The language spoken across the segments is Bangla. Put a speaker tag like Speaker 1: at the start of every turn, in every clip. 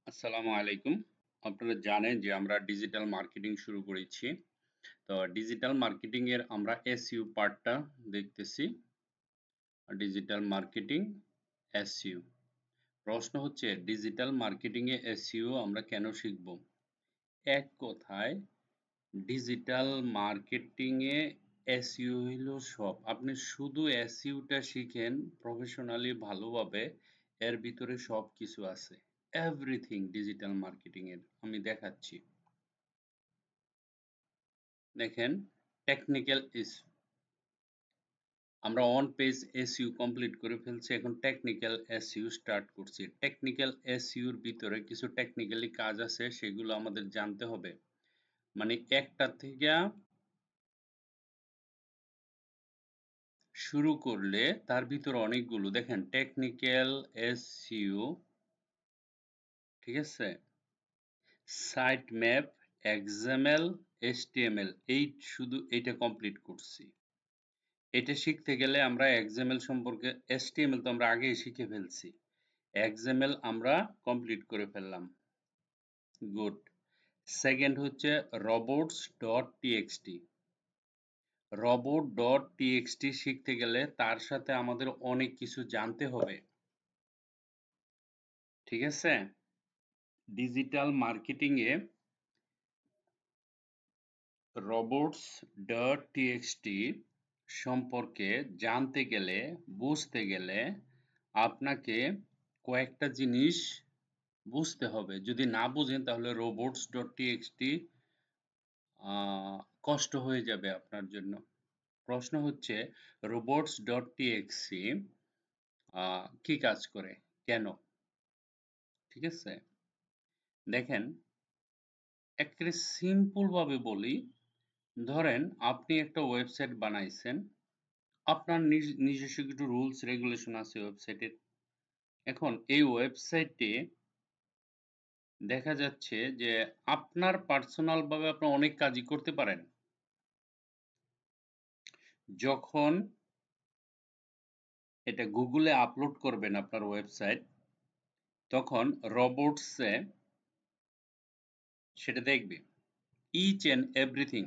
Speaker 1: আসসালামু আলাইকুম। আপনারা জানেন যে আমরা ডিজিটাল মার্কেটিং শুরু করেছি। তো ডিজিটাল মার্কেটিং এর আমরা এসইও পার্টটা দেখতেছি। Digital marketing, SEO. প্রশ্ন হচ্ছে ডিজিটাল মার্কেটিং এ এসইও আমরা কেন শিখব? এক কথায় ডিজিটাল মার্কেটিং এ এসইও হইলো সব। আপনি শুধু এসইওটা শিখেন প্রফেশনালি ভালোভাবে, এর ভিতরে সবকিছু আছে। এভরিথিং ডিজিটাল মার্কেটিং এর আমি দেখাচ্ছি। দেখেন টেকনিক্যাল ইস্যু, আমরা অন পেজ এসইও কমপ্লিট করে ফেলছি, এখন টেকনিক্যাল এসইও স্টার্ট করছি। টেকনিক্যাল এসইওর ভিতরে কিছু টেকনিক্যালি কাজ আছে, সেগুলো আমাদের জানতে হবে। মানে একটা থেকে শুরু করলে তার ভিতরে অনেকগুলো, দেখেন টেকনিক্যাল এসইও, ঠিক আছে, সাইট ম্যাপ, এক্সএমএল, এইচটিএমএল, এই শুধু এইটা কমপ্লিট করছি। এটা শিখতে গেলে আমরা এক্সএমএল সম্পর্কে, এইচটিএমএল তো আমরা আগেই শিখে ফেলছি, এক্সএমএল আমরা কমপ্লিট করে ফেললাম, গুড। সেকেন্ড হচ্ছে robots.txt। robot.txt শিখতে গেলে তার সাথে আমাদের অনেক কিছু জানতে হবে, ঠিক আছে। ডিজিটাল মার্কেটিং এ robots.txt সম্পর্কে জানতে গেলে, বুঝতে গেলে আপনাকে কয়েকটা জিনিস বুঝতে হবে। যদি না বুঝেন তাহলে robots.txt কষ্ট হয়ে যাবে আপনার জন্য। প্রশ্ন হচ্ছে robots.txt কি কাজ করে, কেন, ঠিক আছে। দেখেন একেবারে সিম্পল ভাবে বলি, ধরেন আপনি একটা ওয়েবসাইট বানাইছেন, আপনার নিজস্ব কিছু রুলস রেগুলেশন আছে ওয়েবসাইটের। এখন এই ওয়েবসাইটে দেখা যাচ্ছে যে আপনার পার্সোনাল ভাবে আপনি অনেক কাজই করতে পারেন। যখন এটা গুগলে আপলোড করবেন আপনার ওয়েবসাইট, তখন রোবটসে সেটা দেখবে ইচ এন্ড এভরিথিং,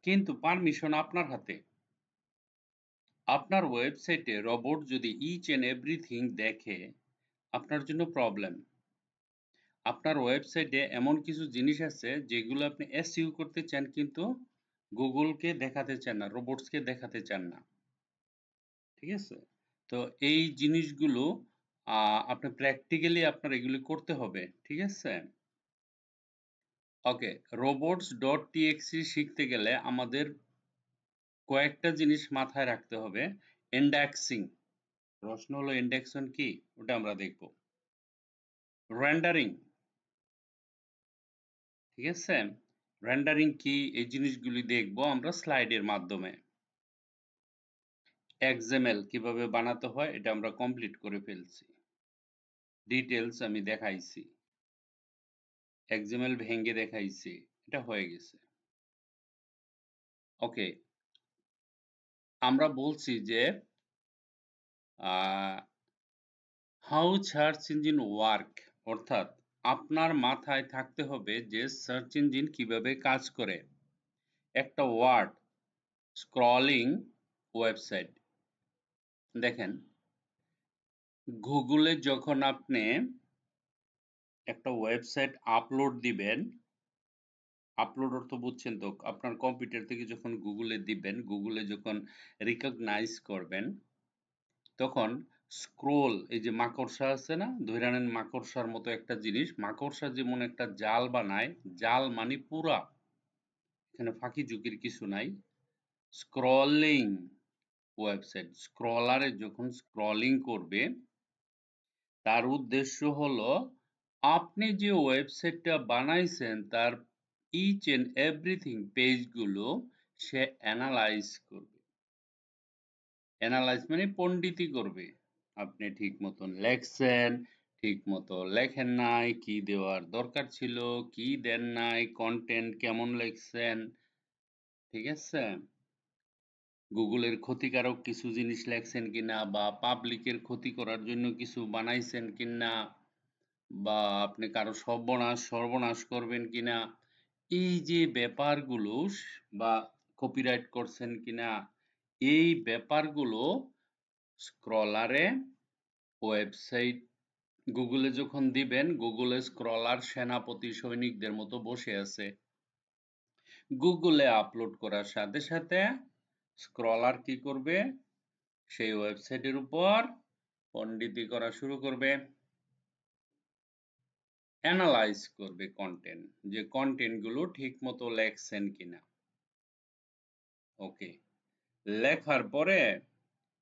Speaker 1: কিন্তু পারমিশন আপনার হাতে। আপনার ওয়েবসাইটে রোবট যদি ইচ এন্ড এভরিথিং দেখে, আপনার জন্য প্রবলেম। আপনার ওয়েবসাইটে এমন কিছু জিনিস আছে যেগুলো আপনি এসইও করতে চান, কিন্তু গুগলকে দেখাতে চান না, রোবটসকে দেখাতে চান না, ঠিক আছে। তো এই জিনিসগুলো আপনি প্র্যাকটিক্যালি আপনার এগুলি করতে হবে, ঠিক আছে। ওকে, robots.txt শিখতে গেলে আমাদের কয়েকটা জিনিস মাথায় রাখতে হবে। ইন্ডেক্সিং, প্রশ্ন হলো ইন্ডেক্সন কি, ওটা আমরা দেখব। রেন্ডারিং, ঠিক আছে, রেন্ডারিং কি এই জিনিসগুলি দেখব আমরা স্লাইডের মাধ্যমে। এক্সএমএল কিভাবে বানাতে হয় এটা আমরা কমপ্লিট করে ফেলছি, ডিটেলস আমি দেখাইছি, এক্সএমএল ভেঙে দেখাইছি, এটা হয়ে গেছে। ওকে, আমরা বলছি যে হাউ সার্চ ইঞ্জিন ওয়ার্ক, অর্থাৎ আপনার মাথায় থাকতে হবে যে সার্চ ইঞ্জিন কিভাবে কাজ করে। একটা ওয়ার্ড, স্ক্রলিং ওয়েবসাইট। দেখেন গুগলে যখন আপনি একটা ওয়েবসাইট আপলোড দিবেন, আপলোড অর্থ বুঝছেন তো, আপনার কম্পিউটার থেকে যখন গুগলে দিবেন, গুগলে যখন রিকগনাইজ করবেন, তখন স্ক্রোল, এই যে মাকড়সা আছে না, ধইরা নেন মাকড়সার মতো একটা জিনিস, মাকড়সা যেমন একটা জাল বানায়, জাল মানে পুরা, এখানে ফাঁকি ঝুঁকির কিছু নাই। স্ক্রলিং ওয়েবসাইট, স্ক্রলারে যখন স্ক্রলিং করবে, তার উদ্দেশ্য হলো আপনি যে ওয়েবসাইটটা বানাইছেন তার ইচ এন্ড এভরিথিং পেজগুলো সে অ্যানালাইজ করবে। অ্যানালাইজ মানে পণ্ডিতি করবে, আপনি ঠিক মতন লেখছেন, ঠিক মতো লেখেন নাই, কি দেওয়ার দরকার ছিল, কি দেন নাই, কন্টেন্ট কেমন লিখছেন, ঠিক আছে। গুগলের ক্ষতিকারক কিছু জিনিস লেখছেন কিনা, বা পাবলিকের ক্ষতি করার জন্য কিছু বানাইছেন কিনা, বা আপনি কারো সর্বনাশ করবেন কিনা, এই যে ব্যাপারগুলো, বা কপিরাইট করছেন কিনা, এই ব্যাপারগুলো স্ক্রলারে, ওয়েবসাইট গুগলে যখন দিবেন, গুগলে স্ক্রলার সেনাপতি সৈনিকদের মতো বসে আছে। গুগলে আপলোড করার সাথে সাথে স্ক্রলার কি করবে, সেই ওয়েবসাইটের উপর পণ্ডিতি করা শুরু করবে, অ্যানালাইজ করবে কন্টেন্ট, যে কন্টেন্ট গুলো ঠিক মতো লেখছেন কিনা। ওকে, লেখার পরে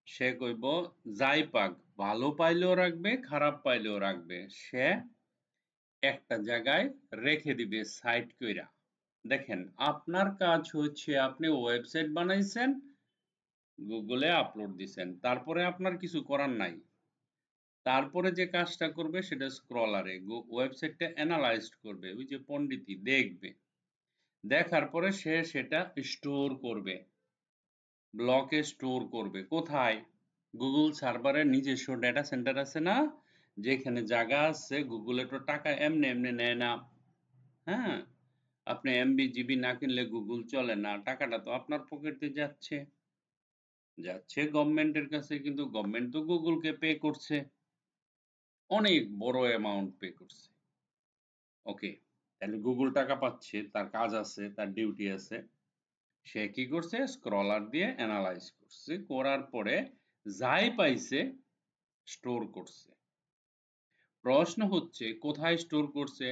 Speaker 1: সে কইব যাই পাক, ভালো পাইলেও রাখবে, খারাপ পাইলেও রাখবে, সে একটা জায়গায় রেখে দিবে সাইট কইরা। দেখেন, আপনার কাজ হচ্ছে আপনি ওয়েবসাইট বানাইছেন, গুগলে আপলোড দিছেন, তারপরে আপনার কিছু করার নাই। তারপরে যে কাজটা করবে সেটা স্ক্রলারে ওয়েবসাইটটা অ্যানালাইজ করবে, ওই যে পণ্ডিতি দেখবে, দেখার পরে সে সেটা স্টোর করবে, ব্লকে স্টোর করবে। কোথায়? গুগল সার্ভারের নিজস্ব ডেটা সেন্টার আছে না, যেখানে জায়গা আছে। গুগলে তো টাকা এমনি এমনি নেয় না। হ্যাঁ, আপনি এমবি জিবি না কিনলে গুগল চলে না, টাকাটা তো আপনার পকেটে যাচ্ছে, গভর্নমেন্টের কাছে, কিন্তু গভর্নমেন্ট তো গুগলকে পে করছে, অনেক বড় অ্যামাউন্ট পে করছে। ওকে, তাহলে গুগল টাকা পাচ্ছে, তার কাজ আছে, তার ডিউটি আছে। সে কি করছে? স্ক্রলার দিয়ে অ্যানালাইজ করছে, করার পরে যাই পাইছে স্টোর করছে। প্রশ্ন হচ্ছে কোথায় স্টোর করছে?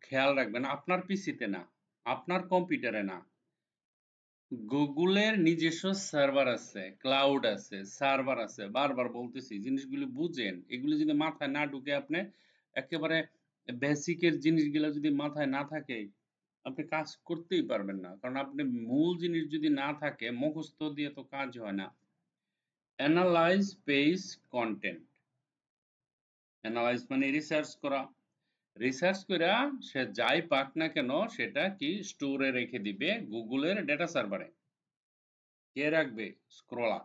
Speaker 1: খেয়াল রাখবেন, আপনার পিসিতে না, আপনার কম্পিউটারে না, গুগলের নিজস্ব সার্ভার আছে, ক্লাউড আছে, সার্ভার আছে। বারবার বলতেছি, জিনিসগুলো বুঝেন। এগুলো যদি মাথায় না ঢুকে, আপনি একেবারে বেসিকের জিনিসগুলো যদি মাথায় না থাকে, আপনি কাজ করতেই পারবেন না। কারণ আপনি মূল জিনিস যদি না থাকে, মুখস্থ দিয়ে তো কাজ হয় না। অ্যানালাইজ পেজ কন্টেন্ট, অ্যানালাইজ মানে রিসার্চ করা। রিসার্চ করে সে যাই পাক না কেন, সেটা কি স্টোরে রেখে দিবে গুগলের ডেটা সার্ভারে। কে রাখবে? স্ক্রলার।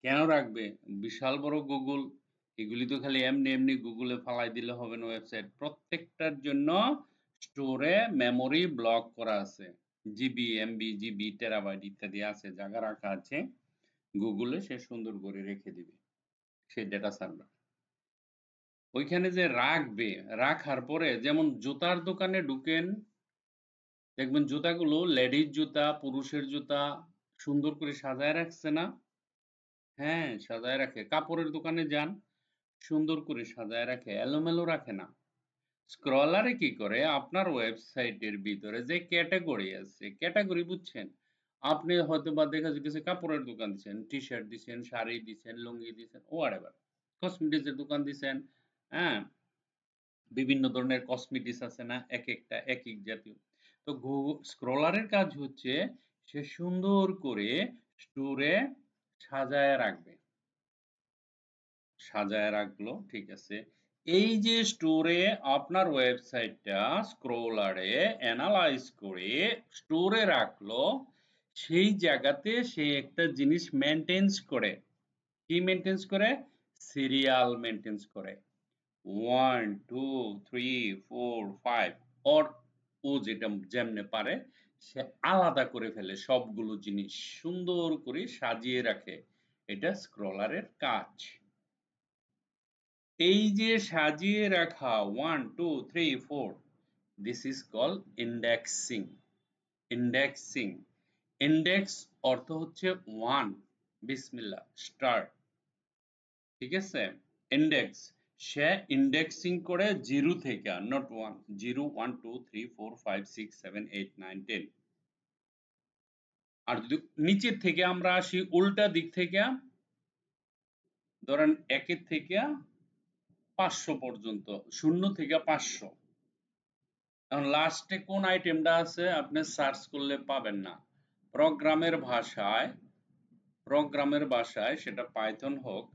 Speaker 1: কেন রাখবে? বিশাল বড় গুগল, এগুলি তো খালি এমনি এমনি গুগলে ফালাই দিলে হবে না। ওয়েবসাইট প্রত্যেকটার জন্য স্টোরে মেমোরি ব্লক করা আছে, জিবি, এমবি, জিবি, টেরাবাইট ইত্যাদি আছে, জায়গা রাখা আছে। গুগলে সে সুন্দর করে রেখে দিবে সেই ডেটা সার্ভার। ওইখানে যে রাখবে, রাখার পরে যেমন জুতার দোকানে ঢুকেন, দেখবেন জুতাগুলো, লেডিস জুতা, পুরুষের জুতা সুন্দর করে সাজায় রাখছে না? হ্যাঁ, সাজায় রাখে। কাপড়ের দোকানে যান, সুন্দর করে সাজায় রাখে, এলোমেলো রাখে না। স্ক্রলারে কি করে? আপনার ওয়েবসাইটের ভিতরে যে ক্যাটাগরি আছে, ক্যাটাগরি বুঝছেন? আপনি হয়তোবা দেখা যাইতেছে কাপড়ের দোকান দিছেন, টি-শার্ট দিছেন, শাড়ি দিছেন, লুঙ্গি দিছেন, হোয়াটএভার। কসমেটিক্স এর দোকান দিছেন, হ্যাঁ? বিভিন্ন ধরনের কসমেটিক্স আছে না? একেকটা একেক জাতীয়। তো স্ক্রলারের কাজ হচ্ছে সে সুন্দর করে স্টোরে সাজায় রাখবে। সাজায় রাখলো, ঠিক আছে। এই যে স্টোরে আপনার ওয়েবসাইটটা স্ক্রলারে অ্যানালাইজ করে স্টোরে রাখলো, সেই জায়গাতে সে একটা জিনিস মেনটেন্স করে। কি মেনটেন্স করে? সিরিয়াল মেনটেন্স করে। 1 2 3 4 5, অর ও যেটা যেমনে পারে সে আলাদা করে ফেলে, সবগুলো জিনিস সুন্দর করে সাজিয়ে রাখে। এটা স্ক্রলারের কাজ। এই যে সাজিয়ে রাখা 1 2 3 4, this is call indexing. Indexing, index অর্থ হচ্ছে 1, বিসমিল্লাহ, স্টার্ট, ঠিক আছে। ইন্ডেক্স, সে ইন্ডেক্সিং করে 0 থেকে, নট 1, 0 1 2 3 4 5 6 7 8 9 10। আর যদি নিচের থেকে আমরা আসি, উল্টা দিক থেকে, ধরেন 1 থেকে 500 পর্যন্ত, 0 থেকে 500। এখন লাস্টে কোন আইটেমটা আছে আপনি সার্চ করলে পাবেন না। প্রোগ্রামের ভাষায় সেটা পাইথন হোক,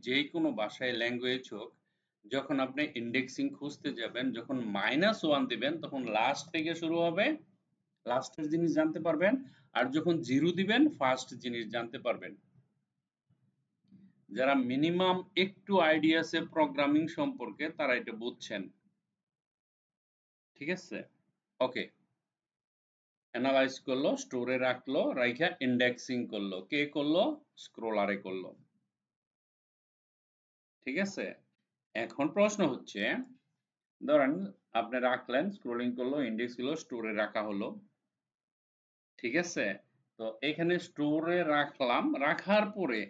Speaker 1: যেই কোনো ভাষায়, ল্যাঙ্গুয়েজ হোক, যখন আপনি ইন্ডেক্সিং খুঁজতে যাবেন, যখন -1 দিবেন, তখন লাস্ট থেকে শুরু হবে, লাস্টের জিনিস জানতে পারবেন। আর যখন 0 দিবেন ফার্স্ট জিনিস জানতে পারবেন। যারা মিনিমাম একটু আইডিয়া আছে প্রোগ্রামিং সম্পর্কে তারা এটা বুঝছেন। ঠিক আছে? ওকে, অ্যানালাইজ করলো, স্টোরে রাখলো, রাইখা ইন্ডেক্সিং করলো। কে করলো? স্ক্রলারে করলো। ঠিক আছে? এখন প্রশ্ন হচ্ছে, ধরেন আপনি রাখলেন, স্ক্রলিং করলো, ইন্ডেক্স হলো, স্টোরে রাখা হলো। ঠিক আছে? তো এখানে স্টোরে রাখলাম, রাখার পরে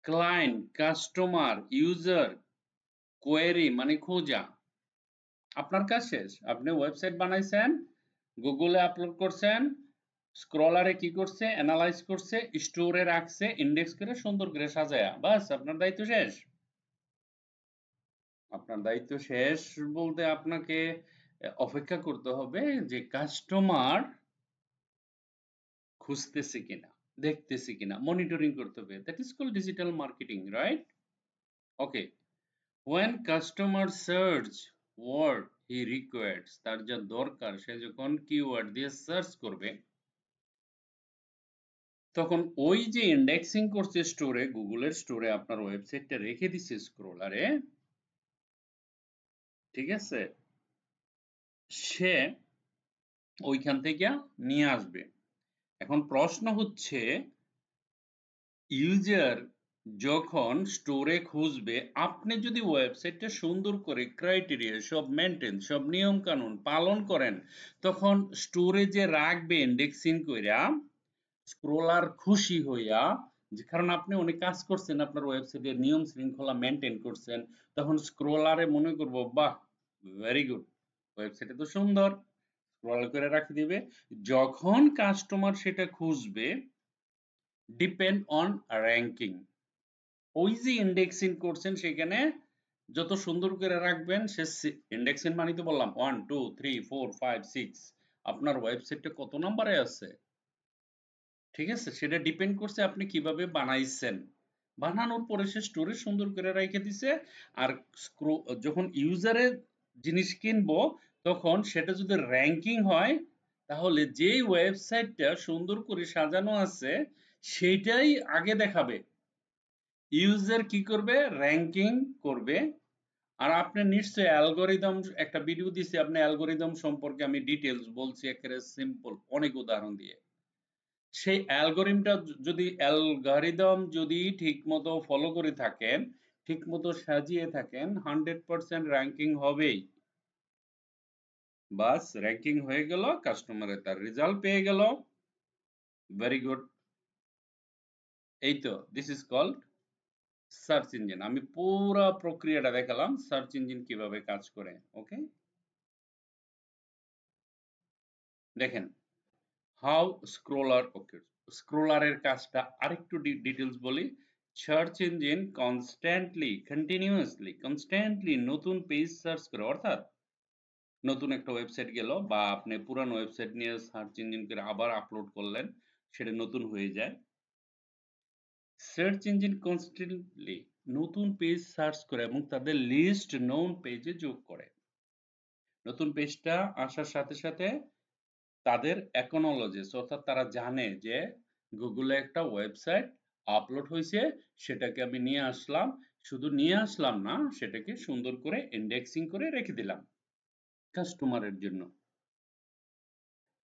Speaker 1: ক্লায়েন্ট, কাস্টমার, ইউজার, কোয়েরি মানে খোঁজা, আপনার কাজ শেষ। আপনি ওয়েবসাইট বানাইছেন, গুগলে আপলোড করছেন, স্ক্রলারে কি করছে? অ্যানালাইজ করছে, স্টোরে রাখছে, ইন্ডেক্স করে সুন্দর করে সাজায়া, বাস আপনার দায়িত্ব শেষ। আপনার দায়িত্ব শেষ বলতে আপনাকে অপেক্ষা করতে হবে যে কাস্টমার খুঁজতেছে কিনা, দেখতেছে কিনা, মনিটরিং করতে হবে। That is called digital marketing, right? Okay, when customer search word he requires, তার যা দরকার সে যখন কিওয়ার্ড দিয়ে সার্চ করবে, তখন ওই যে ইন্ডেক্সিং করছে স্টোরে, গুগলের স্টোরে আপনার ওয়েবসাইটটা রেখে দিছে স্ক্রলারে, ঠিক আছে, সে ওইখান থেকে নিয়ে আসবে। এখন প্রশ্ন হচ্ছে, ইউজার যখন স্টোরে খুঁজবে, আপনি যদি ওয়েবসাইটটা সুন্দর করে ক্রাইটেরিয়া সব মেনটেন, সব নিয়ম কানুন পালন করেন, তখন স্টোরে যে রাখবে ইন্ডেক্সিং কইরা, স্ক্রলার খুশি হইয়া, যে কারণ আপনি অনেক কাজ করছেন, আপনার ওয়েবসাইটের নিয়ম শৃঙ্খলা মেনটেন করছেন, তখন স্ক্রলারে মনে করবো বাহ, ভেরি গুড, ওয়েবসাইটে তো সুন্দর, স্ক্রল করে রাখি দিবে। যখন কাস্টমার সেটা খুঁজবে, ডিপেন্ড অন র্যাঙ্কিং, ওই যে ইন্ডেক্সিং করছেন সেখানে যত সুন্দর করে রাখবেন, সে ইন্ডেক্সিং মানে তো বললাম 1 2 3 4 5 6, আপনার ওয়েবসাইটটা কত নম্বরে আছে, ঠিক আছে, সেটা ডিপেন্ড করছে আপনি কিভাবে বানাইছেন। বানানোর পরে সে স্টোরে সুন্দর করে রেখে দিছে। আর যখন ইউজারের জিনিস কিনবো, তখন সেটা যদি র্যাঙ্কিং হয়, তাহলে যেই ওয়েবসাইটটা সুন্দর করে সাজানো আছে সেটাই আগে দেখাবে। ইউজার কি করবে? র্যাঙ্কিং করবে। আর আপনি নিশ্চয়ই অ্যালগরিদম, একটা ভিডিও দিছি, আপনি অ্যালগরিদম সম্পর্কে আমি ডিটেলস বলছি একেবারে সিম্পল অনেক উদাহরণ দিয়ে। সেই অ্যালগরিদম যদি ঠিকমতো ফলো করে থাকেন, ঠিকমতো সাজিয়ে থাকেন, 100% র্যাঙ্কিং হবেই। বাস র্যাঙ্কিং হয়ে গেল, কাস্টমারে তার রেজাল্ট পেয়ে গেল, ভেরি গুড। এই তো, this is called search engine. আমি পুরো প্রক্রিয়াটা দেখালাম সার্চ ইঞ্জিন কিভাবে কাজ করে। ওকে, দেখেন হাউ স্ক্রলার, ওকে, স্ক্রলারের কাজটা আরেকটু ডিটেলস বলি। সার্চ ইঞ্জিন কনস্ট্যান্টলি নতুন পেজ সার্চ করে, অর্থাৎ নতুন একটা ওয়েবসাইট গেল বা আপনি পুরানো ওয়েবসাইট নিয়ে সার্চ ইঞ্জিন করে আবার আপলোড করলেন, সেটা নতুন হয়ে যায়। সার্চ ইঞ্জিন কনস্ট্যান্টলি নতুন পেজ সার্চ করে এবং তাদের লিস্ট নোন পেজে যোগ করে। নতুন পেজটা আসার সাথে সাথে তাদের অ্যাকনোলজিস, অর্থাৎ তারা জানে যে গুগলে একটা ওয়েবসাইট আপলোড হয়েছে, সেটাকে আমি নিয়ে আসলাম, শুধু নিয়ে আসলাম না, সেটাকে সুন্দর করে ইন্ডেক্সিং করে রেখে দিলাম কাস্টমারের জন্য।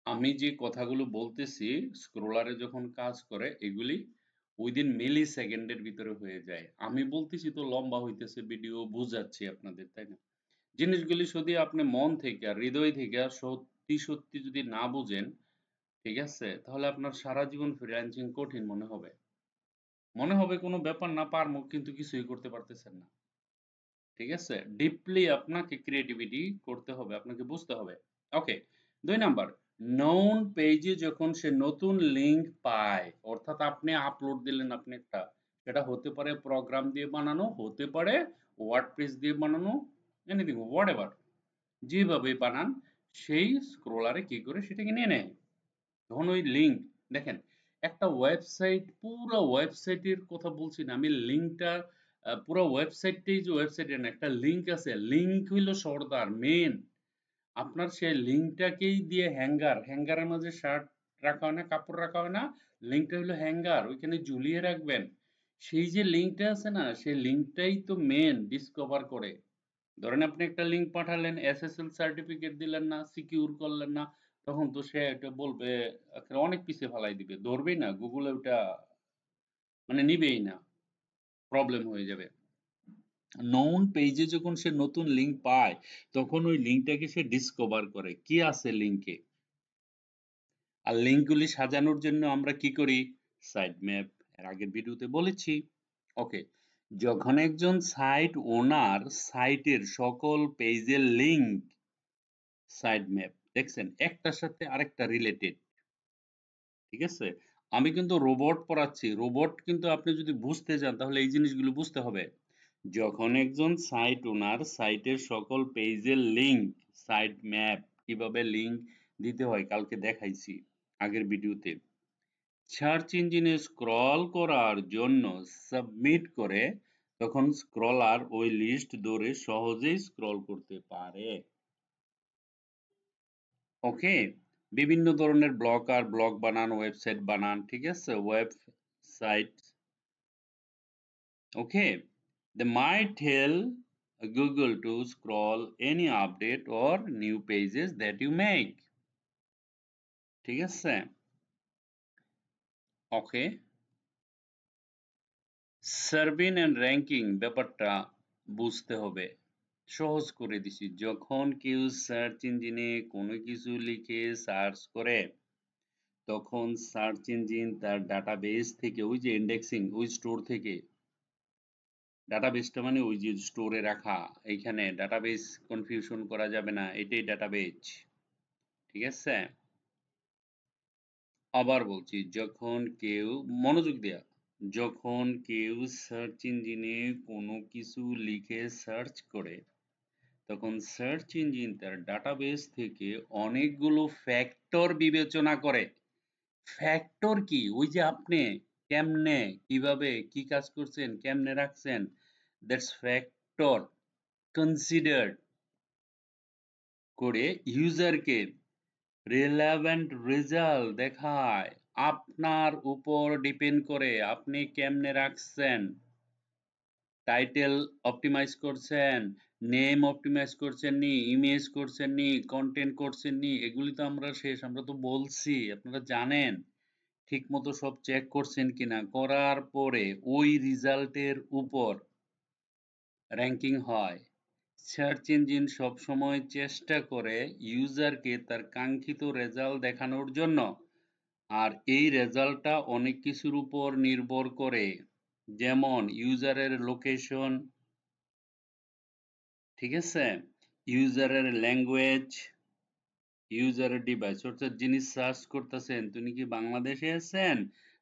Speaker 1: আমি যে কথাগুলো বলতেছি স্ক্রলারে যখন কাজ করে, এগুলি উইদিন মিলি সেকেন্ডের ভিতরে হয়ে যায়। আমি বলতেছি তো লম্বা হইতেছে ভিডিও, বুঝাচ্ছি আপনাদের, তাই না? জিনিসগুলি যদি আপনি মন থেকে আর হৃদয় থেকে সত্যি সত্যি যদি না বুঝেন, ঠিক আছে, তাহলে আপনার সারা জীবন ফ্রিল্যান্সিং কঠিন মনে হবে। মনে হবে কোনো ব্যাপার না, পারবো, কিন্তু কিছুই করতে পারতেছেন না। ঠিক আছে, ডিপলি আপনাকে ক্রিয়েটিভিটি করতে হবে, আপনাকে বুঝতে হবে। ওকে, 2 নাম্বার, নোন পেজে যখন সে নতুন লিংক পায়, অর্থাৎ আপনি আপলোড দিলেন, আপনি একটা, সেটা হতে পারে প্রোগ্রাম দিয়ে বানানো, হতে পারে ওয়ার্ডপ্রেস দিয়ে বানানো, এনিথিং হোয়াটএভার, যেভাবে বানান, সেই স্ক্রলারে কি করে সেটাকে নিয়ে নেয়। তখন ওই লিঙ্ক, দেখেন একটা ওয়েবসাইট, পুরো ওয়েবসাইটের কথা বলছি না আমি, লিঙ্কটা পুরো ওয়েবসাইটটাই যে ওয়েবসাইটের না, একটা লিঙ্ক আছে, লিঙ্ক হইলো সর্দার মেন। আপনার সেই লিঙ্কটাকেই দিয়ে হ্যাঙ্গারের মাঝে শার্ট রাখা হয় না, কাপড় রাখা হয় না, লিঙ্কটা হলো হ্যাঙ্গার, ওইখানে ঝুলিয়ে রাখবেন। সেই যে লিঙ্কটা আছে না, সেই লিঙ্কটাই তো মেন ডিসকভার করে। ধরেন আপনি একটা লিঙ্ক পাঠালেন, এসএসএল সার্টিফিকেট দিলেন না, সিকিউর করলেন না, তখন তো সে এটা বলবে, অনেক পিছিয়ে ফালাই দিবে, ধরবেই না, গুগলে ওটা মানে নিবেই না, প্রবলেম হয়ে যাবে। নোন পেজে যখন সে নতুন লিঙ্ক পায়, তখন ওই লিঙ্কটাকে সে ডিসকভার করে কি আছে লিঙ্কে। আর লিঙ্কগুলি সাজানোর জন্য আমরা কি করি? সাইট ম্যাপ, এর আগের ভিডিওতে বলেছি। ওকে, যখন একজন সাইট ওনার সাইটের সকল পেজের লিঙ্ক, সাইট ম্যাপ দেখছেন একটার সাথে আরেকটা রিলেটেড, ঠিক আছে? আমি কিন্তু রোবট পড়াচ্ছি, রোবট কিন্তু আপনি যদি বুঝতে চান তাহলে এই জিনিসগুলো বুঝতে হবে। যখন একজন সাইট ওনার সাইটের সকল পেজের লিঙ্ক, সাইট ম্যাপ কিভাবে লিঙ্ক দিতে হয় কালকে দেখাইছি আগের ভিডিওতে, সার্চ ইঞ্জিনে স্ক্রল করার জন্য সাবমিট করে, তখন স্ক্রলার ওই লিস্ট ধরে সহজেই স্ক্রল করতে পারে। ওকে, বিভিন্ন ধরনের ব্লগার ব্লগ বানান, ওয়েবসাইট বানান, ঠিক আছে, website. Okay, they might tell Google to scroll any update or new pages that you make, ঠিক আছে? ওকে, সার্ভিং এন্ড র্যাঙ্কিং ব্যাপারটা বুঝতে হবে, সহজ করে দিছি। যখন কেউ সার্চ ইঞ্জিনে কোনো কিছু লিখে সার্চ করে, তখন সার্চ ইঞ্জিন তার ডাটাবেস থেকে, ওই যে ইন্ডেক্সিং, ওই স্টোর থেকে, ডাটাবেসটা মানে ওই যে স্টোরে রাখা, এইখানে ডাটাবেস কনফিউশন করা যাবে না, এটাই ডাটাবেস, ঠিক আছে? আবার বলছি, যখন কেউ, মনোযোগ দেয়া, যখন কেউ সার্চ ইঞ্জিনে কোনো কিছু লিখে সার্চ করে, তখন সার্চ ইঞ্জিন তার ডাটাবেস থেকে অনেকগুলো ফ্যাক্টর বিবেচনা করে। ফ্যাক্টর কি? ওই যে আপনি কেমনে, কিভাবে, কি কাজ করছেন, কেমনে রাখছেন, দ্যাটস ফ্যাক্টর কনসিডার্ড করে ইউজারকে রিলেভেন্ট রেজাল্ট দেখায়। আপনার উপর ডিপেন্ড করে আপনি কেমনে রাখছেন, টাইটেল অপটিমাইজ করছেন, নেম অপটিমাইজ করছেন নি, ইমেজ করছেন নি, কন্টেন্ট করছেন নি, এগুলি তো আমরা শেষ, আমরা তো বলছি, আপনারা জানেন। ঠিক মতো সব চেক করছেন কিনা, করার পরে ওই রেজাল্টের উপর র্যাঙ্কিং হয়। সার্চ ইঞ্জিন সবসময় চেষ্টা করে ইউজারকে তার কাঙ্ক্ষিত রেজাল্ট দেখানোর জন্য। আর এই রেজাল্টটা অনেক কিছুর উপর নির্ভর করে, যেমন ইউজারের লোকেশন, ঠিক আছে, ইউজারের ল্যাঙ্গুয়েজ, ইউজারের ডিভাইস, অর্থাৎ যিনি সার্চ করতেছেন তিনি কি বাংলাদেশে আছেন,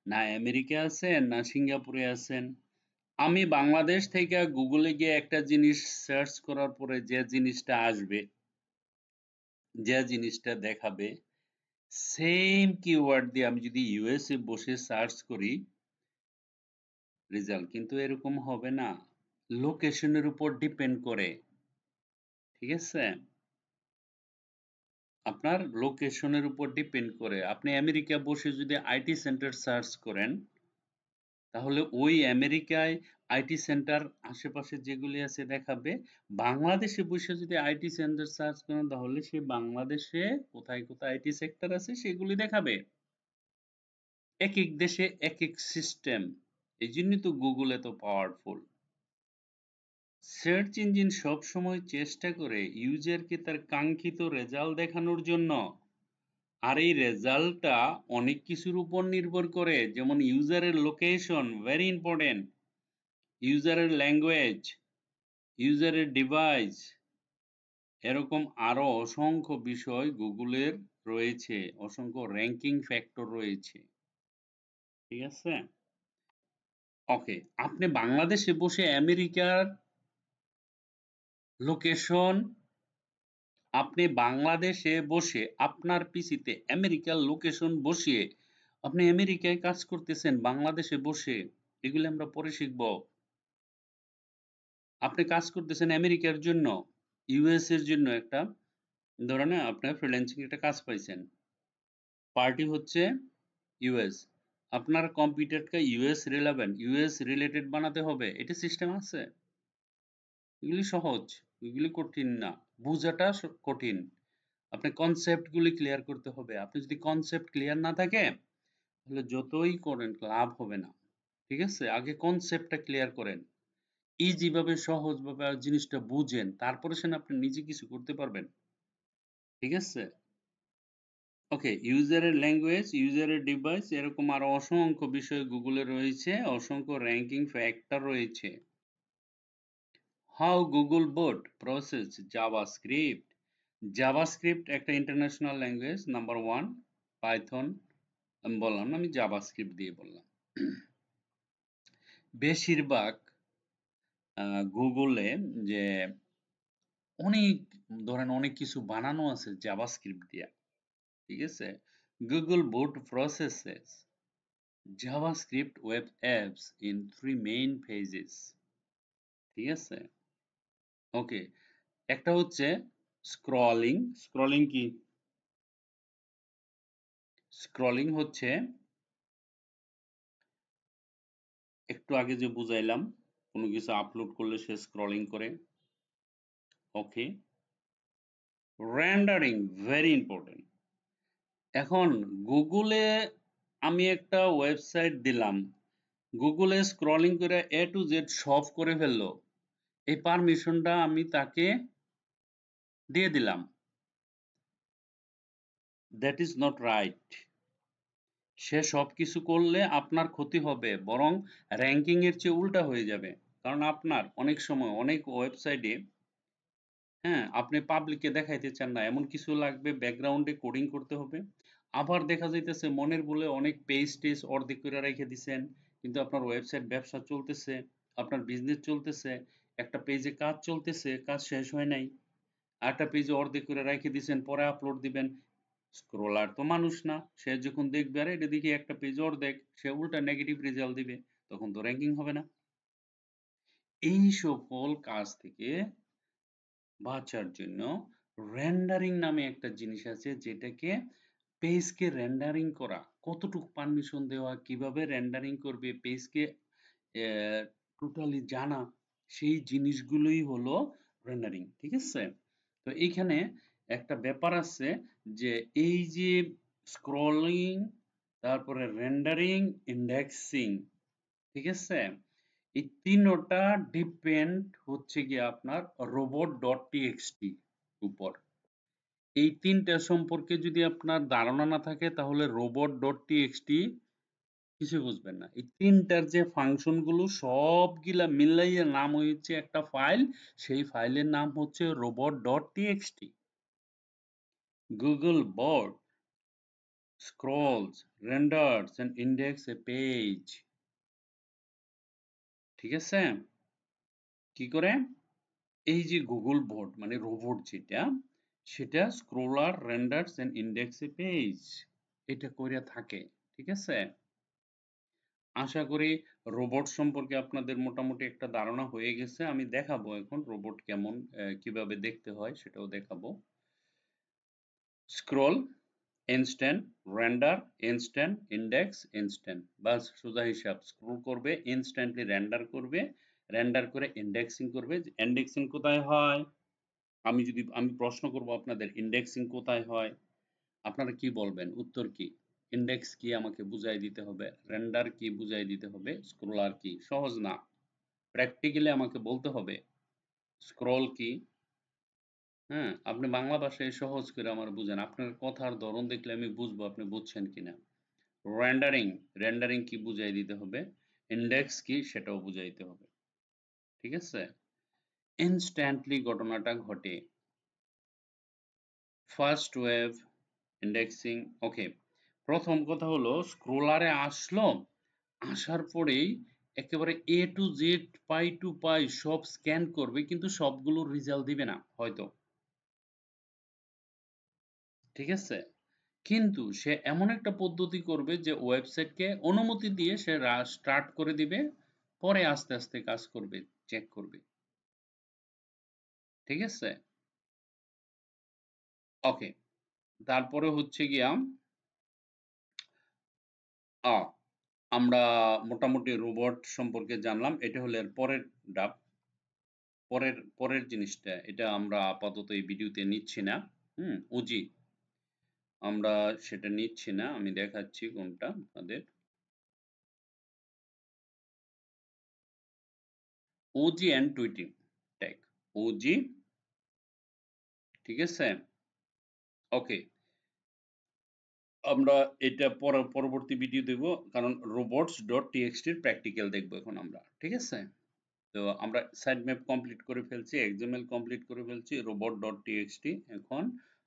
Speaker 1: না আমেরিকা আছেন, না সিঙ্গাপুরে আছেন। আমি বাংলাদেশ থেকে গুগলে গিয়ে একটা জিনিস সার্চ করার পরে যে জিনিসটা আসবে, যে জিনিসটা দেখাবে, সেম কিওয়ার্ড দিয়ে আমি যদি ইউএসএ বসে সার্চ করি, রেজাল্ট কিন্তু এরকম হবে না, লোকেশনের উপর ডিপেন্ড করে, ঠিক আছে? আপনার লোকেশনের উপর ডিপেন্ড করে। আপনি আমেরিকা বসে যদি আইটি সেন্টার সার্চ করেন, তাহলে ওই আমেরিকায় আইটি সেন্টার আশেপাশে যেগুলি আছে দেখাবে। বাংলাদেশে বসে যদি আইটি সেন্টার সার্চ করেন, তাহলে সে বাংলাদেশে কোথায় কোথায় আইটি সেক্টর আছে সেগুলি দেখাবে। এক এক দেশে এক এক সিস্টেম, এই জন্যই তো গুগল এত পাওয়ারফুল। সার্চ ইঞ্জিন সবসময় চেষ্টা করে ইউজারকে তার কাঙ্ক্ষিত রেজাল্ট দেখানোর জন্য। আর এই রেজাল্টটা অনেক কিছুর উপর নির্ভর করে, যেমন ইউজারের লোকেশন, ভেরি ইম্পর্টেন্ট, ইউজারের ল্যাঙ্গুয়েজ, ইউজারের ডিভাইস, এরকম আরো অসংখ্য বিষয় গুগলের রয়েছে, অসংখ্য র্যাঙ্কিং ফ্যাক্টর রয়েছে, ঠিক আছে? ওকে, আপনি বাংলাদেশে বসে আমেরিকার লোকেশন, আপনি বাংলাদেশে বসে আপনার পিসিতে আমেরিকার লোকেশন বসিয়ে আপনি আমেরিকায় কাজ করতেছেন বাংলাদেশে বসে, এগুলো আমরা পরে শিখব। আপনি কাজ করতেছেন আমেরিকার জন্য, ইউএস এর জন্য, একটা ধরেন আপনি ফ্রিল্যান্সিং একটা কাজ পাইছেন, পার্টি হচ্ছে ইউএস। আপনার কম্পিউটারকে ইউএস রিলেভেন্ট, ইউএস রিলেটেড বানাতে হবে, এটা সিস্টেম আছে? এগুলি সহজ, এগুলি কঠিন না, বোঝাটা কঠিন। আপনি কনসেপ্ট গুলি ক্লিয়ার করতে হবে। আপনি যদি কনসেপ্ট ক্লিয়ার না থাকে তাহলে যতই করেন লাভ হবে না। ঠিক আছে, আগে কনসেপ্টটা ক্লিয়ার করেন, ইজি ভাবে সহজ ভাবে জিনিসটা বুঝেন, তারপরে সেন আপনি নিজে কিছু করতে পারবেন। ঠিক আছে, ওকে। ইউজারের ল্যাঙ্গুয়েজ, ইউজারের ডিভাইস, এরকম আরো অসংখ্য বিষয় গুগলে রয়েছে, অসংখ্য র্যাঙ্কিং ফ্যাক্টর রয়েছে। How Google bot process JavaScript. JavaScript একটা international language, number one. Python আমি বললাম না, আমি জাভাস্ক্রিপ্ট দিয়ে বললাম। বেশিরভাগ গুগলে যে অনেক, ধরেন অনেক কিছু বানানো আছে জাভাস্ক্রিপ্ট দিয়া। ঠিক আছে, Google boat processes JavaScript web apps in three main phases. ঠিক আছে, ওকে। একটা হচ্ছে স্ক্রলিং। স্ক্রলিং কি? স্ক্রলিং হচ্ছে একটু আগে যে বুঝাইলাম, কোনো কিছু আপলোড করলে সে স্ক্রলিং করে। ওকে। Rendering, very important. এখন গুগলে আমি একটা ওয়েবসাইট দিলাম, গুগলে স্ক্রলিং করে এ টু জেড সব করে ফেললো, এই পারমিশনটা আমি তাকে দিয়ে দিলাম। That is not right. সে সবকিছু করলে আপনার ক্ষতি হবে, বরং র্যাঙ্কিং এর চেয়ে উল্টা হয়ে যাবে। কারণ আপনার অনেক সময় অনেক ওয়েবসাইটে, হ্যাঁ, আপনি পাবলিককে দেখাইতে চান না এমন কিছু লাগবে, ব্যাকগ্রাউন্ডে কোডিং করতে হবে। আবার দেখা যাইতেছে মনের ভুলে অনেক পেজ টেজ অর্ধেক করে রেখে দিছেন, কিন্তু আপনার ওয়েবসাইট ব্যবসা চলতেছে, আপনার বিজনেস চলতেছে, একটা পেজে কাজ চলতেছে, কাজ শেষ হয় নাই, আরেকটা পেজে অর্ধেক করে রেখে দিছেন, পরে আপলোড দিবেন। স্ক্রলার তো মানুষ না, সে যখন দেখবে আরে এটা দেখি একটা পেজ অর্ধেক, সে উল্টা নেগেটিভ রেজাল্ট দিবে, তখন তো র্যাঙ্কিং হবে না। এই সকল কাজ থেকে বাঁচার জন্য রেন্ডারিং নামে একটা জিনিস আছে, যেটাকে পেজকে রেন্ডারিং করা, কতটুকু পারমিশন দেওয়া, কিভাবে রেন্ডারিং করবে পেজকে টোটালি জানা, সেই জিনিসগুলোই হলো রেন্ডারিং। ঠিক আছে, তো এইখানে একটা ব্যাপার আছে যে এই যে স্ক্রলিং, তারপরে রেন্ডারিং, ইন্ডেক্সিং, ঠিক আছে, এই তিনটা ডিপেন্ড হচ্ছে গিয়ে আপনার robot.txt উপর। এই তিনটা সম্পর্কে যদি আপনার ধারণা না থাকে তাহলে robot.txt কিছু বুঝবেন না। এই তিনটার যে ফাংশন গুলো সবগুলা মিলাইয়া নাম হয়েছে একটা ফাইল, সেই ফাইলের নাম হচ্ছে robot.txt। Google bot scrolls, renders and index a page। ঠিক আছে, কি করে? এই যে গুগল বোট মানে রোবট যেটা, সেটা crawler, renders and index a page, এটা কইরা থাকে। ঠিক আছে, আশা করি রোবট সম্পর্কে আপনাদের মোটামুটি একটা ধারণা হয়ে গেছে। আমি দেখাবো এখন রোবট কেমন, কিভাবে দেখতে হয় সেটাও দেখাবো। Scroll, instant, render, instant, index, instant, বাস সোজা হিসাব। স্ক্রল করবে, ইনস্ট্যান্টলি রেন্ডার করবে, রেন্ডার করে ইন্ডেক্সিং করবে। ইন্ডেক্সিং কোথায় হয়? আমি প্রশ্ন করব আপনাদের, ইন্ডেক্সিং কোথায় হয়? আপনারা কি বলবেন? উত্তর কি? ইন্ডেক্স কি আমাকে বুঝাই দিতে হবে, রেন্ডার কি বুঝাই দিতে হবে, স্ক্রলার কি? সহজ না, প্র্যাকটিক্যালি আমাকে বলতে হবে। স্ক্রল কি? হ্যাঁ, আপনি বাংলা ভাষায় সহজ করে আমার বুঝান, আপনার কথার ধরন দেখলে আমি বুঝবো আপনি বুঝছেন কিনা। রেন্ডারিং, রেন্ডারিং কি বুঝাই দিতে হবে, ইন্ডেক্স কি সেটাও বুঝাইতে হবে। ঠিক আছে, ইনস্ট্যান্টলি ঘটনাটা ঘটে, ফার্স্ট ওয়েভ, ইন্ডেক্সিং। ওকে, প্রথম কথা হলো স্ক্রোলারে আসলো, আসার পরেই একেবারে এ টু জেড পাই টু পাই সব স্ক্যান করবে, কিন্তু সবগুলোর রেজাল্ট দিবে না হয়তো। ঠিক আছে, কিন্তু সে এমন একটা পদ্ধতি করবে যে ওয়েবসাইটকে অনুমতি দিয়ে সে স্টার্ট করে দিবে, পরে আস্তে আস্তে কাজ করবে, চেক করবে। ঠিক আছে, ওকে। তারপরে হচ্ছে গিয়া আ আমরা মোটামুটি রোবট সম্পর্কে জানলাম। এটা হলো এর পরের ধাপ। পরের জিনিসটা, এটা আমরা আপাতত এই ভিডিওতে নিচ্ছি না। ওজি আমরা সেটা নিচ্ছি না। আমি দেখাচ্ছি কোনটা আপনাদের। OG and tweeting tag. OG, ঠিক আছে? ওকে। আমরা এটা পরবর্তী ভিডিও দেব। কারণ robots.txt এর প্র্যাকটিক্যাল দেখব এখন আমরা। ঠিক আছে? তো আমরা সাইড ম্যাপ কমপ্লিট করে ফেলছি, XML কমপ্লিট করে ফেলছি, robot.txt। এখন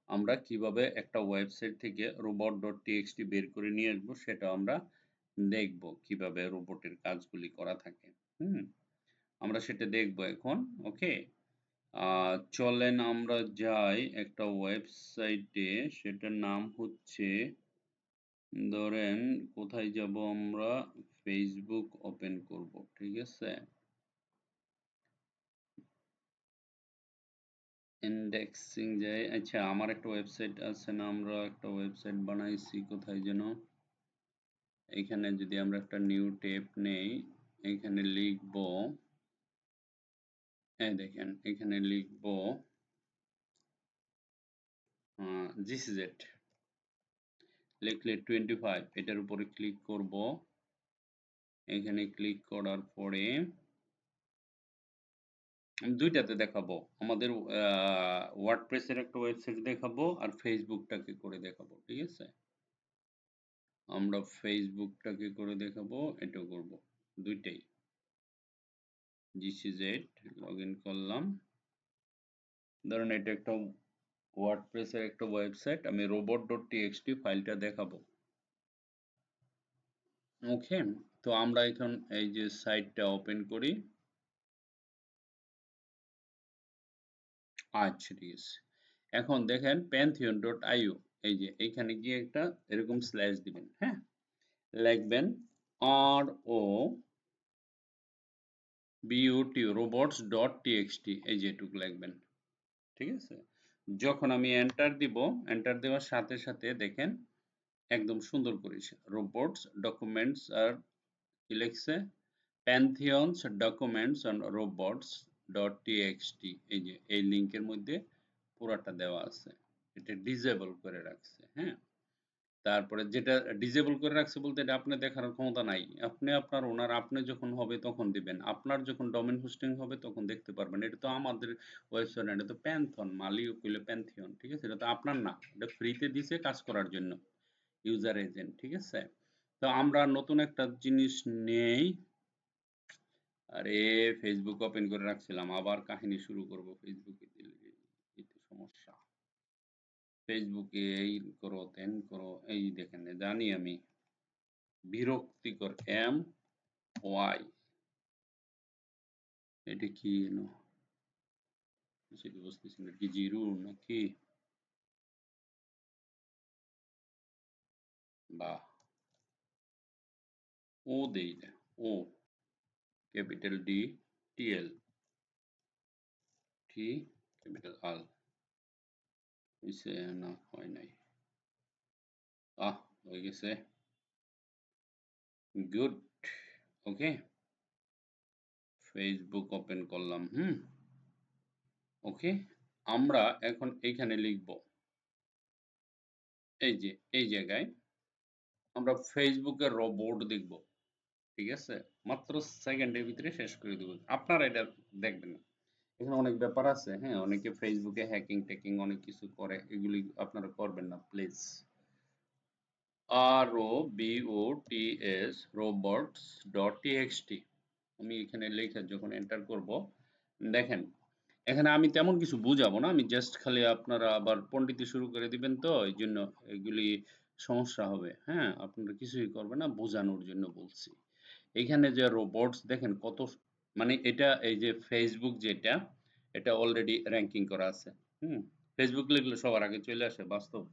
Speaker 1: আমরা কিভাবে একটা ওয়েবসাইট থেকে robot.txt বের করে নিয়ে আসবো সেটা আমরা দেখব, কিভাবে রোবটের কাজগুলি করা থাকে। হুম আমরা সেটা দেখব এখন। ওকে, চলেন আমরা যাই একটা ওয়েবসাইটে, সেটার নাম হচ্ছে, ধরেন কোথায় যাব আমরা, ফেসবুক ওপেন করব। ঠিক আছে, ইন্ডেক্সিং যাই। আচ্ছা, আমার একটা ওয়েবসাইট আছে না, আমরা একটা ওয়েবসাইট বানাইছি কোথায় যেন, এখানে যদি আমরা একটা নিউ ট্যাব নেই, এখানে লিখব, এই দেখেন এখানে লিখব GCZ, লিখলে 25, এটার উপরে ক্লিক করব। এখানে ক্লিক করার পরে আমি দুইটাতে দেখাবো, আমাদের ওয়ার্ডপ্রেসের একটা ওয়েবসাইট দেখাবো আর ফেসবুকটাকে করে দেখাবো। ঠিক আছে, আমরা ফেসবুকটাকে করে দেখাবো, এটাও করব, দুইটাই। GCZ লগ ইন করলাম। ধরুন এটা একটা ওয়ার্ডপ্রেসের একটা ওয়েবসাইট, আমি robot.txt ফাইলটা দেখাবো। ওকে, তো আমরা এখন এই যে সাইটটা ওপেন করি। আচ্ছা, ঠিক আছে। এখন দেখেন pantheon.io, এই যে এইখানে গিয়ে একটা এরকম স্ল্যাশ দিবেন। হ্যাঁ, লিখবেন robots.txt, এই যে এটুকু লিখবেন। ঠিক আছে, যখন আমি এন্টার দিব, এন্টার দেওয়ার সাথে সাথে দেখেন একদম সুন্দর করেছে, রোবটস ডকুমেন্টস আর কি লিখছে, প্যান্থিয়নস documents on robots dot txt, এই যে এই লিঙ্কের মধ্যে পুরাটা দেওয়া আছে। এটা ডিসেবল করে রাখছে। হ্যাঁ, তারপরে যেটা ডিসেবল করে রাখছে বলতে এটা আপনি দেখার ক্ষমতা নাই। আপনি আপনার ওনার, আপনি যখন হবে তখন দিবেন, আপনার যখন ডোমেন হোস্টিং হবে তখন দেখতে পারবেন। এটা তো আমাদের ওয়েবসাইট, এটা তো প্যান্থন, মালিও কইলে প্যান্থিয়ন। ঠিক আছে, এটা তো আপনার না, এটা ফ্রিতে দিছে কাজ করার জন্য, ইউজার এজেন্ট। ঠিক আছে, তো আমরা নতুন একটা জিনিস নেই। আরে ফেসবুক ওপেন করে রাখছিলাম, আবার কাহিনী শুরু করব ফেসবুকে দিলে, এই তো সমস্যা। ফেসবুকে এই করো তেন করো, এই দেখেন জানি আমি, বিরক্তিকর, ওয়াই, এটা কি এনো, সেটা বুঝতেছি না, কি জিরো নাকি, বা ও দেই না, ও capital D, TL, T capital L, হইছে না, হয় নাই, হয়ে গেছে, গুড। ওকে, ফেসবুক ওপেন করলাম। ওকে, আমরা এখন এইখানে লিখব, এই যে এই জায়গায় আমরা ফেসবুকের রোবট দেখব। ঠিক আছে, মাত্র সেকেন্ডের ভিতরে শেষ করে দেব, আপনারা এটা দেখবেন না। এখানে অনেক ব্যাপার আছে। হ্যাঁ, অনেকে ফেসবুকে হ্যাকিং ট্যাকিং অনেক কিছু করে, এগুলি আপনারা করবেন না প্লিজ। ROBOTS robots.txt, আমি এখানে লেখা যখন এন্টার করব, দেখেন এখানে আমি তেমন কিছু বুঝাবো না, আমি জাস্ট খালি, আপনারা আবার পণ্ডিতি শুরু করে দিবেন তো এই জন্য এগুলি সমস্যা হবে। হ্যাঁ, আপনারা কিছুই করবে না, বোঝানোর জন্য বলছি। এখানে যে রোবটস দেখেন কত, মানে এটা এই যে ফেসবুক যেটা, এটা অলরেডি র্যাঙ্কিং করা আছে। ফেসবুক লিখলে সবার আগে চলে আসে বাস্তব।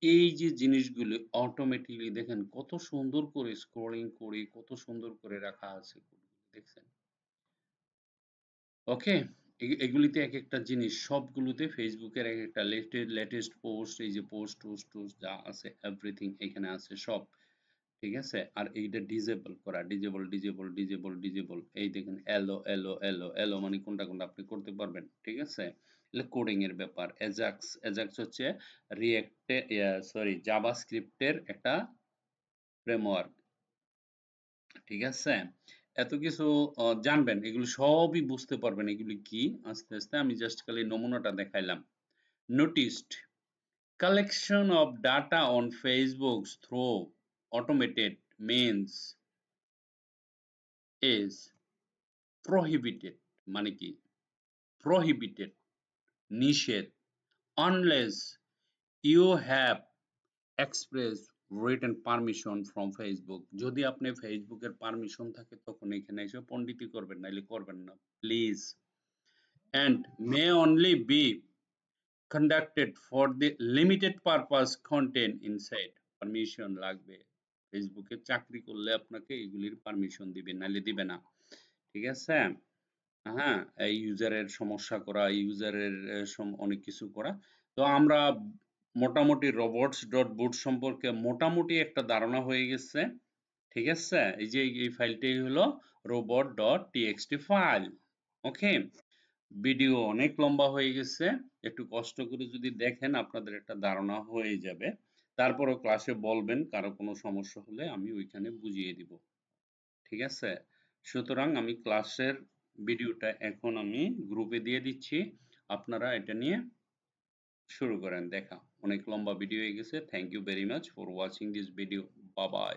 Speaker 1: এই যে জিনিসগুলো অটোমেটিকলি দেখেন কত সুন্দর করে স্ক্রলিং করে কত সুন্দর করে রাখা আছে, দেখছেন? ওকে, এগুলিতে এক একটা জিনিস, সবগুলোতে ফেসবুকের এক একটা লেটেস্ট পোস্ট, এই যে পোস্ট টোস্ট টোস্ট যা আছে এভরিথিং এখানে আছে সব। ঠিক আছে? আর এইটা ডিজেবল করা, ডিজেবল এই দেখেন এলো মানে কোনটা আপনি করতে পারবেন। ঠিক আছে? এগুলো কোডিং এর ব্যাপার। অ্যাজাক্স হচ্ছে রিঅ্যাক্টে সরি জাভাস্ক্রিপ্টের একটা ফ্রেমওয়ার্ক। ঠিক আছে? এত কিছু জানবেন, এগুলো সবই বুঝতে পারবেন এগুলি কি আস্তে আস্তে। আমি জাস্ট খালি নমুনাটা দেখাইলাম। Noticed collection of data on Facebook through automated means is prohibited মানে কি prohibited নিষেধ unless you have express written permission from Facebook যদি আপনি ফেসবুকের পারমিশন থাকে তখন এখানে এসে পণ্ডিতি করবেন নাইলে করবেন না please and may only be conducted for the limited purpose content inside permission লাগবে ফেসবুকে চাকরি করলে আপনাকে এগুলির পারমিশন দিবে নাইলে দিবে না ঠিক আছে হ্যাঁ এই ইউজারের সমস্যা করা ইউজারের অনেক কিছু করা তো আমরা মোটামুটি রোবটস ডট বুট সম্পর্কে মোটামুটি একটা ধারণা হয়ে গেছে ঠিক আছে এই যে এই ফাইলটাই হলো রোবট ডট টিএক্সটি ফাইল ওকে ভিডিও অনেক লম্বা হয়ে গেছে একটু কষ্ট করে যদি দেখেন আপনাদের একটা ধারণা হয়ে যাবে তারপরও ক্লাসে বলবেন কারো কোনো সমস্যা হলে আমি ওইখানে বুঝিয়ে দিব ঠিক আছে সুতরাং আমি ক্লাসের ভিডিওটা এখন আমি গ্রুপে দিয়ে দিচ্ছি আপনারা এটা নিয়ে শুরু করেন দেখা অনেক লম্বা ভিডিও হয়ে গেছে thank you very much for watching this video bye by